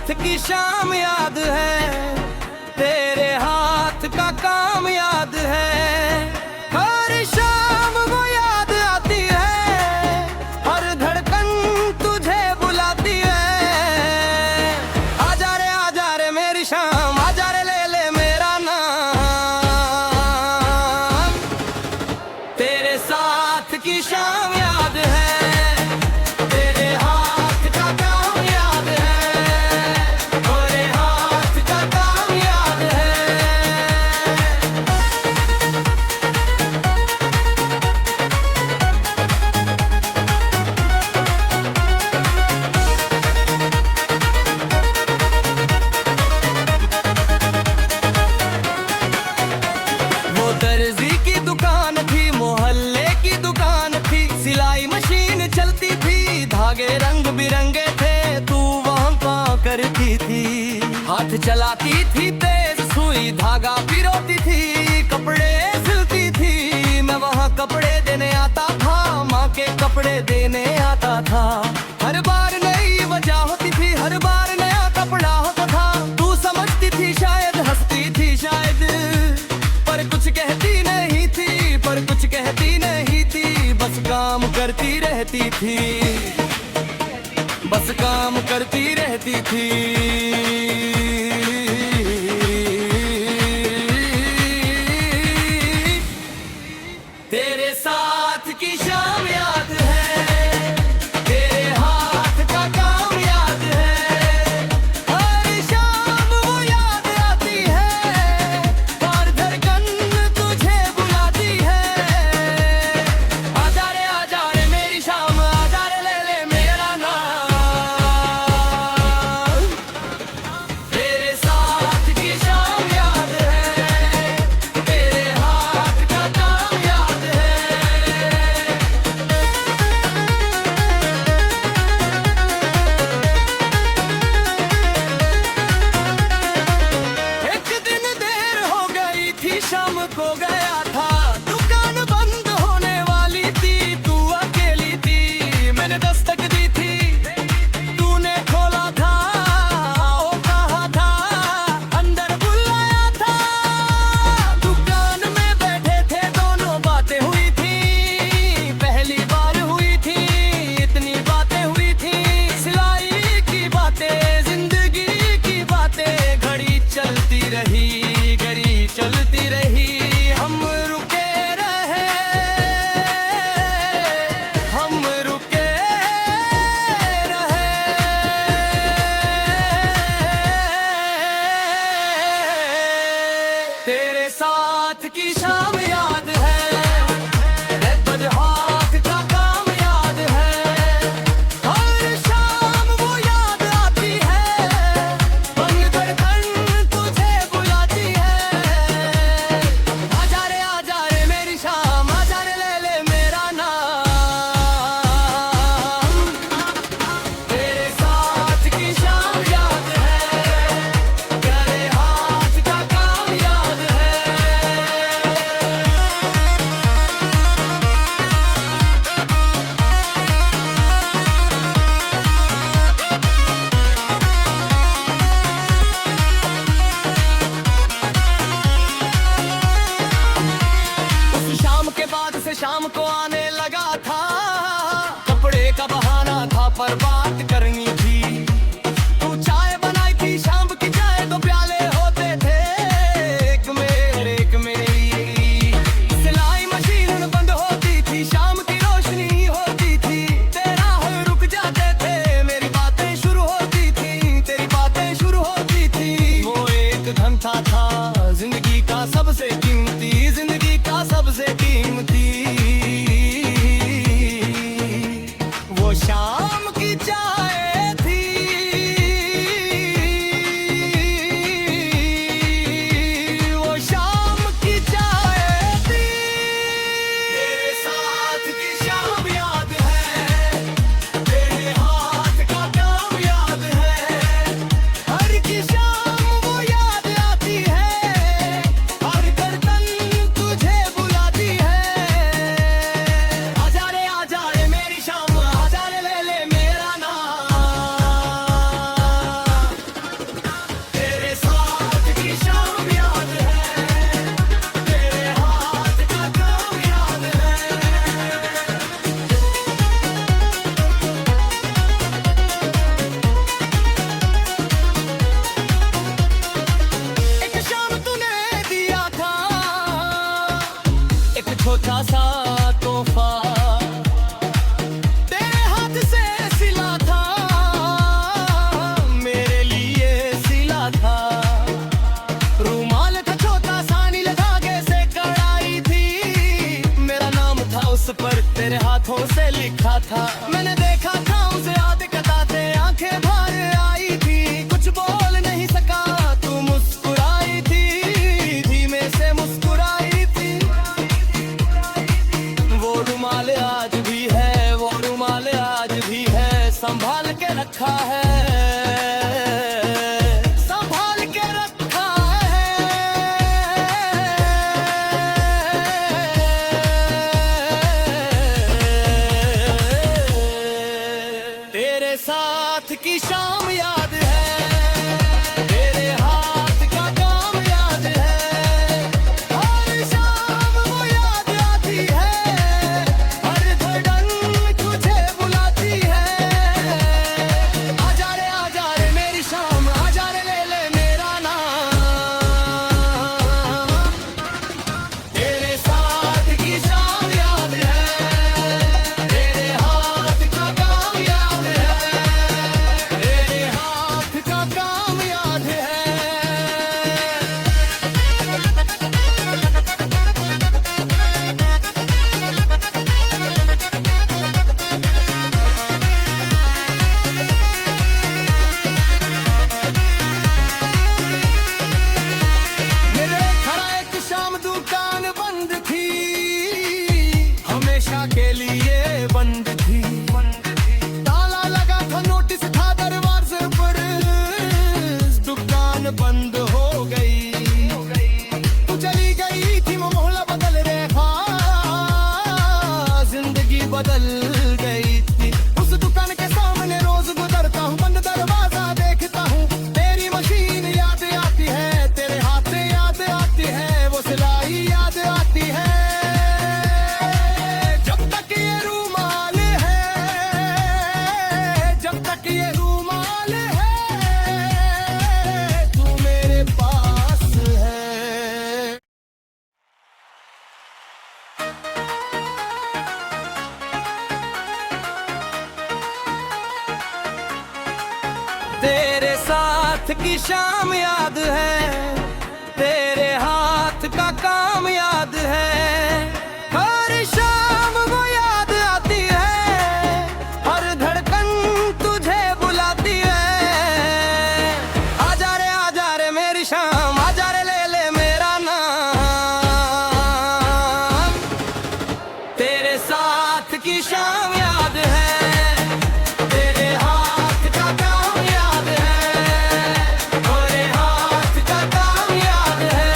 साथ की शाम याद है, तेरे हाथ का काम याद है। हर शाम वो याद आती है, हर धड़कन तुझे बुलाती है। आजा रे मेरी शाम, आजा रे ले ले मेरा नाम। तेरे साथ की शाम याद है, दर्जी की दुकान थी, मोहल्ले की दुकान थी, सिलाई मशीन चलती थी, धागे रंग बिरंगे थे, तू वहाँ काम करती थी। हाथ चलाती थी तेज सुई, धागा पिरोती थी, कपड़े सिलती थी। मैं वहाँ कपड़े देने आता था, माँ के कपड़े देने आता था। हर बार नई वजह होती थी, हर बार नया कपड़ा होता था। तू समझती थी शायद, हंसती थी शायद, पर कुछ कहती नहीं थी, पर कुछ कहती नहीं थी। बस काम करती रहती थी, बस काम करती रहती थी। तेरे साथ की शाम याद है, तेरे हाथ का काम याद है। हर शाम वो याद आती है, हर धड़कन तुझे बुलाती है। आजा रे मेरी शाम, आजा रे ले ले मेरा नाम। तेरे साथ की शाम याद है, तेरे हाथ का काम याद है। एक दिन देर हो गई थी, शाम को गया था, दुकान बंद होने वाली थी, तू अकेली थी। मैंने दस्तक दी थी, तूने खोला था, आओ कहा था, अंदर बुलाया था। दुकान में बैठे थे दोनों, बातें हुई थी, पहली बार हुई थी, इतनी बातें हुई थी। सिलाई की बातें, जिंदगी की बातें, घड़ी चलती रही, घड़ी चलती रही। हम रुके रहे, हम रुके रहे। तेरे साथ की शाम याद है, हाथ का काम याद है। हर शाम वो याद आती है, मन धड़कन तुझे बुलाती है। आजा रे मेरी शाम, आजा रे ले ले मेरा नाम। तेरे साथ की शाम याद है, तेरे हाथ का काम याद है। उस शाम के बाद से शाम को आने लगा था, कपड़े का बहाना था पर बात करनी थी। तू चाय बनाई थी, शाम की चाय, दो प्याले होते थे, एक मेरे एक मेरी। सिलाई मशीन बंद होती थी, शाम की रोशनी होती थी, तेरा हल रुक जाते थे, मेरी बातें शुरू होती थी, तेरी बातें शुरू होती थी। वो एक घंटा था जिंदगी का सबसे कीमती, जिंदगी का सबसे कीमती। वो शाम की चाय छोटा सा तोहफा तेरे हाथ से सिला था, मेरे लिए सिला था। रुमाल था छोटा सा नीले धागे से कढ़ाई थी, मेरा नाम था उस पर तेरे हाथों से लिखा था। मैंने देखा था उसे याद कताते आंखें भर आई थी, कुछ बोल नहीं सका तू मुस्कुराई थी, धीमे से मुस्कुराई थी। वो रुमाल आज भी है, वो रुमाल आज भी है, संभाल के रखा है, संभाल के रखा है। तेरे साथ की शाम याद है, तेरे हाथ का काम याद है, हर शाम वो याद आती है, हर धड़कन तुझे बुलाती है। आजा रे मेरी शाम, आजा रे ले ले मेरा नाम। तेरे साथ की शाम याद है, तेरे हाथ का काम याद है, तेरे हाथ का काम याद है। मेरे खड़ा एक शाम दुकान बंद थी, हमेशा के लिए बंद थी। ताला लगा था, नोटिस था दरवाजे पर, दुकान बंद हो गई। तू चली गई थी, मोहल्ला बदल रहा, जिंदगी बदल गई थी। उस दुकान के सामने रोज गुजरता हूँ, बंद दरवाजा देखता हूँ, तेरी मशीन याद आती है, तेरे हाथ याद आती है, वो सिलाई याद आती है। जब तक ये रूमाल है, जब तक ये रूमाल है, तू मेरे पास है। तेरे साथ की शाम याद है, तेरे हाथ का काम याद है, हर शाम वो याद आती है, हर धड़कन तुझे बुलाती है। आजा रे मेरी शाम, आजा रे ले ले मेरा नाम। तेरे साथ की शाम याद है, तेरे हाथ का काम याद है, तेरे हाथ का काम याद है।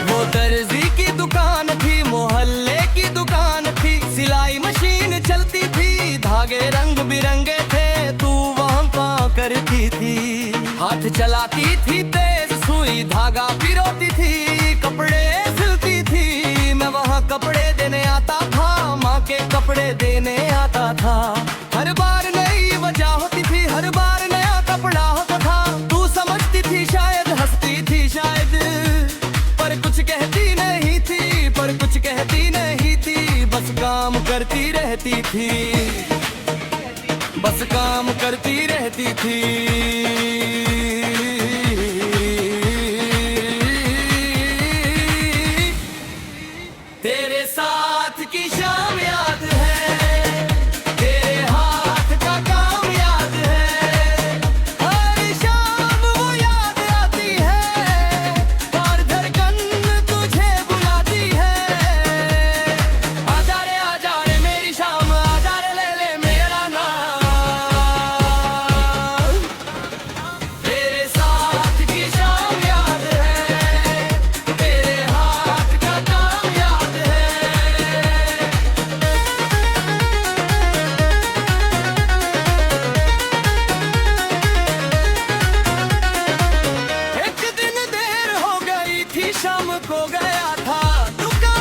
वो दर्जी की दुकान थी, मोहल्ले की दुकान थी, सिलाई मशीन चलती थी, धागे रंग बिरंगे थे, तू वहाँ काम करती थी। हाथ चलाती थी तेज सुई, धागा पिरोती थी, कपड़े सिलती थी, मैं वहाँ कपड़े देने आता था, माँ के कपड़े देने आता था। हर बार नई वजह होती थी, हर बार नया कपड़ा होता था, तू समझती थी शायद, हंसती थी शायद, पर कुछ कहती नहीं थी, पर कुछ कहती नहीं थी, बस काम करती रहती थी, बस काम करती रहती थी। तेरे साथ की शाम याद है, तेरे हाथ का काम याद है, हर शाम वो याद आती है, हर धड़कन तुझे बुलाती है। आजा रे मेरी शाम, आजा रे ले ले मेरा नाम। तेरे साथ की शाम याद है, तेरे हाथ का काम याद है। एक दिन देर हो गई थी, शाम को गया था दुकान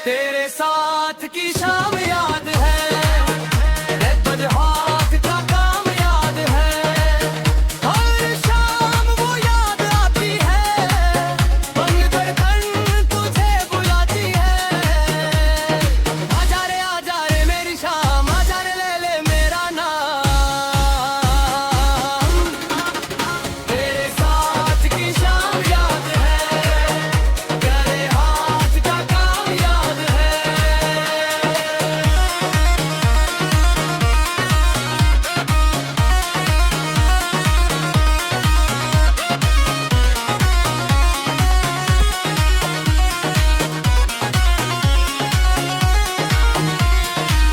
तेरे साथ की शाम याद है, हाथ का काम याद है, हर शाम वो याद आती है, बन धड़कन तुझे बुलाती है। आजा रे मेरी शाम, आजा रे ले ले मेरा नाम। तेरे साथ की शाम याद है, तेरे हाथ का काम याद है।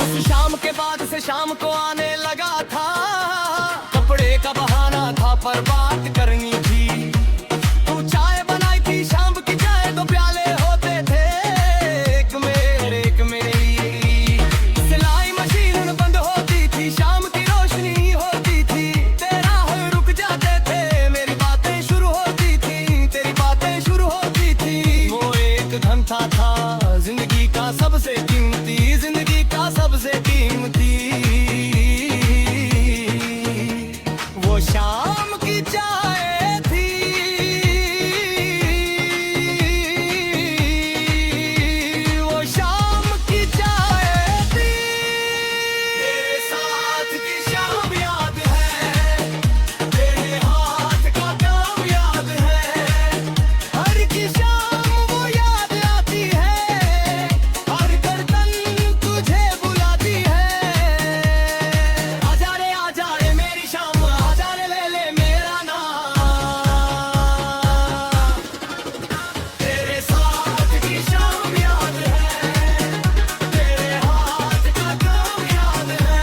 उस शाम के बाद से शाम को आने लगा था, कपड़े का बहाना था पर बात करनी थी। तू चाय बनाई थी, शाम की चाय दो प्याले होते थे, एक मेरे लिए। सिलाई मशीन बंद होती थी, शाम की रोशनी होती थी, तेरा हर रुक जाते थे, मेरी बातें शुरू होती थी, तेरी बातें शुरू होती थी। वो एक घंटा था जिंदगी का सबसे कीमती, जिंदगी का सबसे कीमती। वो शाम की चाय थी, वो शाम की चाय थी। तेरे साथ की शाम याद है, तेरे हाथ का काम याद है, हर की शाम वो याद आती है, हर धड़कन तुझे बुलाती है। आजा रे मेरी शाम, आजा रे ले ले मेरा नाम। तेरे साथ की शाम याद है, तेरे हाथ का काम याद है।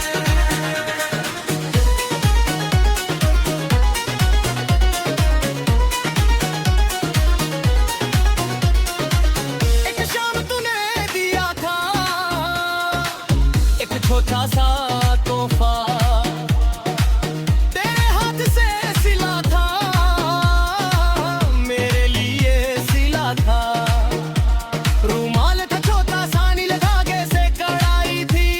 एक शाम तूने दिया था एक छोटा सा तोहफा, तेरे हाथ से सिला था, मेरे लिए सिला था। रुमाल था छोटा सा, नीले धागे से कढ़ाई थी,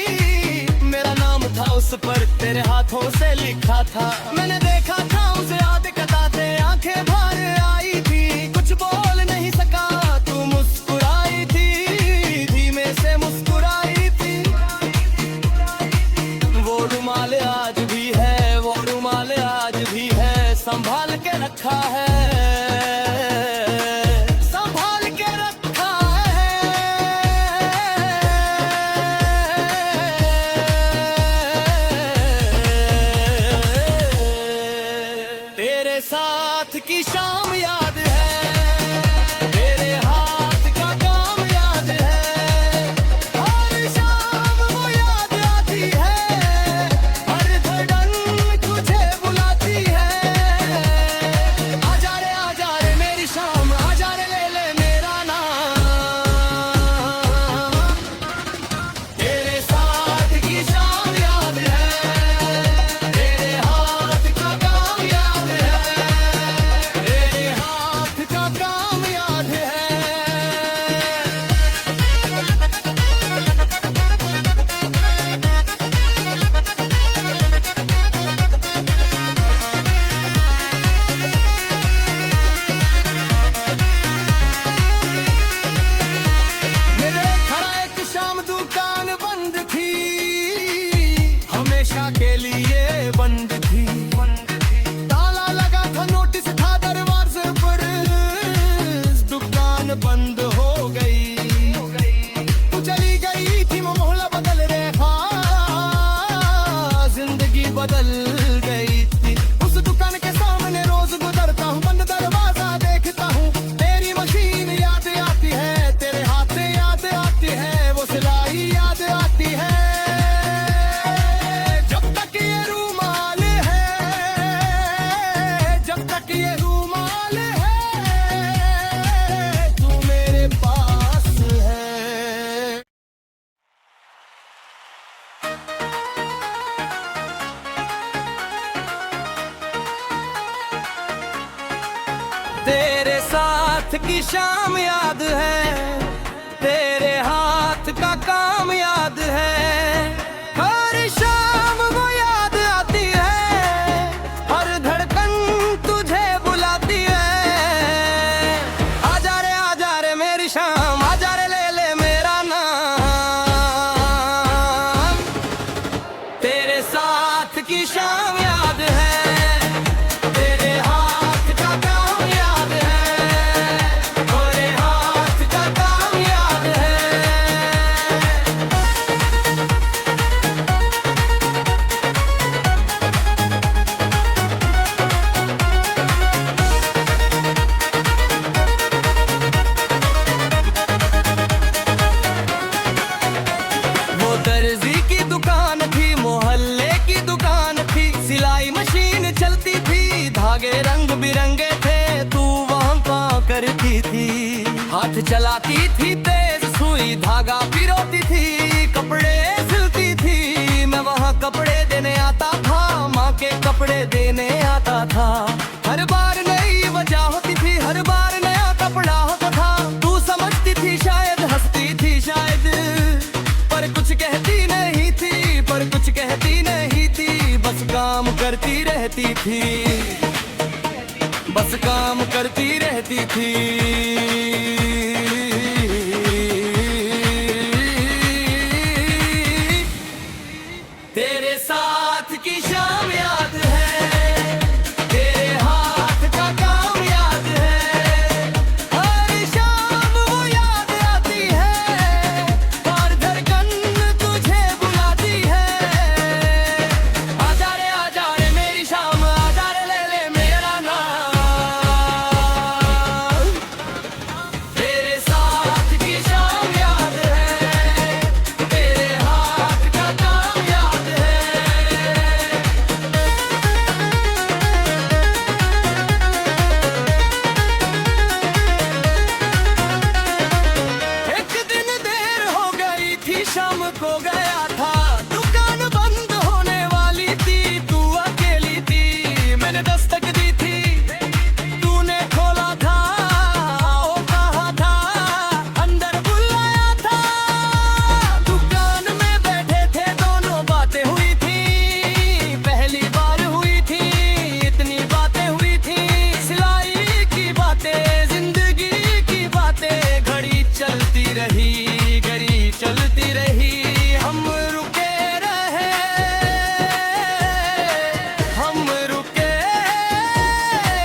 मेरा नाम था उस पर, तेरे हाथों से लिखा था। मैंने देखा था उसे याद कताते, आंखें भर आई थी, कुछ बोल नहीं सका, तू मुस्कुराई थी, धीमे से मुस्कुराई थी। वो रुमाल आज भी है, वो रुमाल आज भी है, संभाल के रखा है, संभाल के रखा है। तेरे साथ की शाम याद है, तेरे हाथ का काम याद है, हर शाम वो याद आती है, हर धड़कन तुझे बुलाती है। आजा रे मेरी शाम, आजा रे ले ले मेरा नाम। तेरे साथ की शाम याद है, तेरे हाथ का काम याद है, तेरे हाथ का काम याद है। मेरे खड़ा एक शाम दुकान बंद थी, हमेशा के लिए बंद थी। ताला लगा था, नोटिस था दरवाजे पर, दुकान बंद हो गई। तू चली गई थी, मोहल्ला बदल रहा, जिंदगी बदल गई थी। उस दुकान के सामने रोज गुजरता हूँ, बंद दरवाजा देखता हूँ, तेरी मशीन याद आती है, तेरे हाथ याद आती है, वो सिलाई याद आती है। जब तक ये रूमाल है, जब तक ये रूमाल है, तू मेरे पास है। तेरे साथ की शाम याद है, तेरे हाथ हाथ का काम याद है, हर शाम वो याद आती है, हर धड़कन तुझे बुलाती है। आजा रे मेरी शाम, आजा रे ले ले मेरा नाम, तेरे साथ की शाम याद है, तेरे हाथ का काम याद है, तेरे हाथ का काम याद है। वो दर्जी की दुकान थी, मोहल्ले की दुकान थी, सिलाई मशीन चलती थी, धागे रंग बिरंगे थे, तू वहाँ काम करती थी। हाथ चलाती थी तेज सुई, धागा पिरोती थी, कपड़े सिलती थी, मैं वहाँ कपड़े देने आता था, माँ के कपड़े देने आता था। हर बार नई वजह होती थी, हर बार नया कपड़ा होता था, तू समझती थी शायद, हंसती थी शायद, पर कुछ कहती नहीं थी, पर कुछ कहती नहीं थी, बस काम करती रहती थी, बस काम करती रहती थी। तेरे साथ की शाम याद है, तेरे हाथ का काम याद है, हर शाम वो याद आती है, हर धड़कन तुझे बुलाती है। आजा रे मेरी शाम, आजा रे ले ले मेरा नाम, तेरे साथ की शाम याद है, तेरे हाथ का काम याद है। एक दिन देर हो गई थी, शाम को गया था, दुकान बंद होने वाली थी, तू अकेली थी, मैंने दस्तक दी थी, तूने खोला था, ओ कहा था, अंदर बुलाया था, दुकान में बैठे थे दोनों, बातें हुई थी, पहली बार हुई थी, इतनी बातें हुई थी, सिलाई की बातें, जिंदगी की बातें, घड़ी चलती रही, घड़ी चलती रही, हम रुके रहे, हम रुके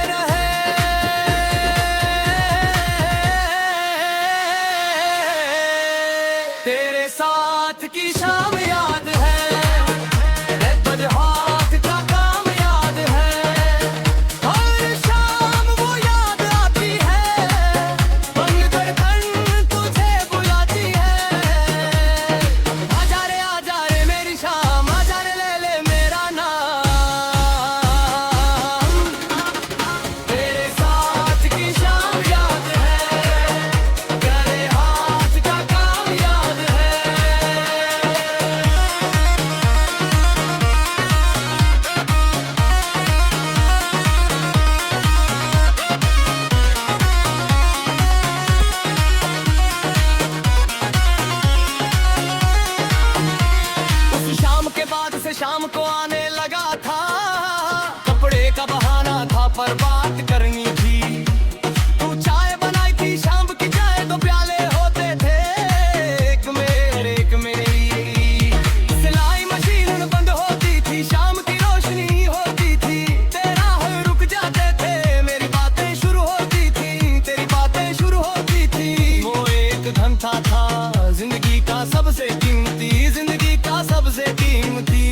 रहे। तेरे साथ की शाम याद है, बद हाथ का काम याद है, हर शाम वो याद आती है, बंद धड़कन तुझे बुलाती है। आजा रे मेरी शाम, आजा रे ले ले मेरा नाम, तेरे साथ की शाम याद है, तेरे हाथ का काम याद है। उस शाम के बाद से शाम को आने लगा था, कपड़े का बहाना था पर बात करनी थी, तू चाय बनाई थी, शाम की चाय दो प्याले होते थे, एक मेरे एक मेरी, सिलाई मशीन बंद होती थी, शाम की रोशनी होती थी, तेरा हर रुक जाते थे, मेरी बातें शुरू होती थी, तेरी बातें शुरू होती थी। वो एक धंधा था जिंदगी का सबसे कीमती, जिंदगी का सबसे कीमती,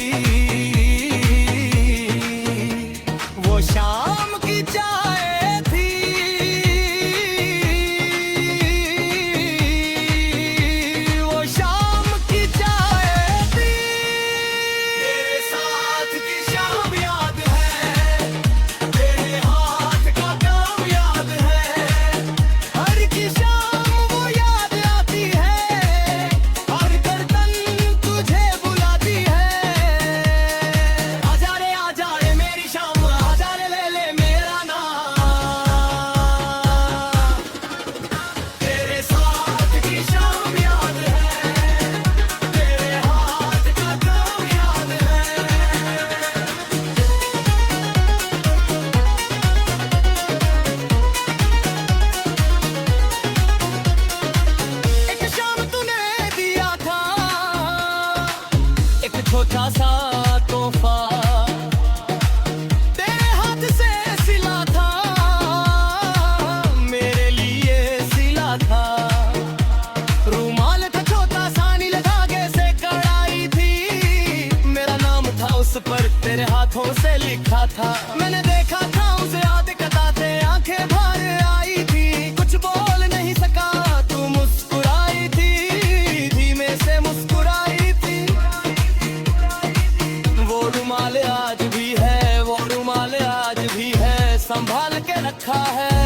था। मैंने देखा था उसे याद कताते, आंखें भर आई थी, कुछ बोल नहीं सका, तू मुस्कुराई थी, धीमे से मुस्कुराई थी। वो रुमाल आज भी है, वो रुमाल आज भी है, संभाल के रखा है।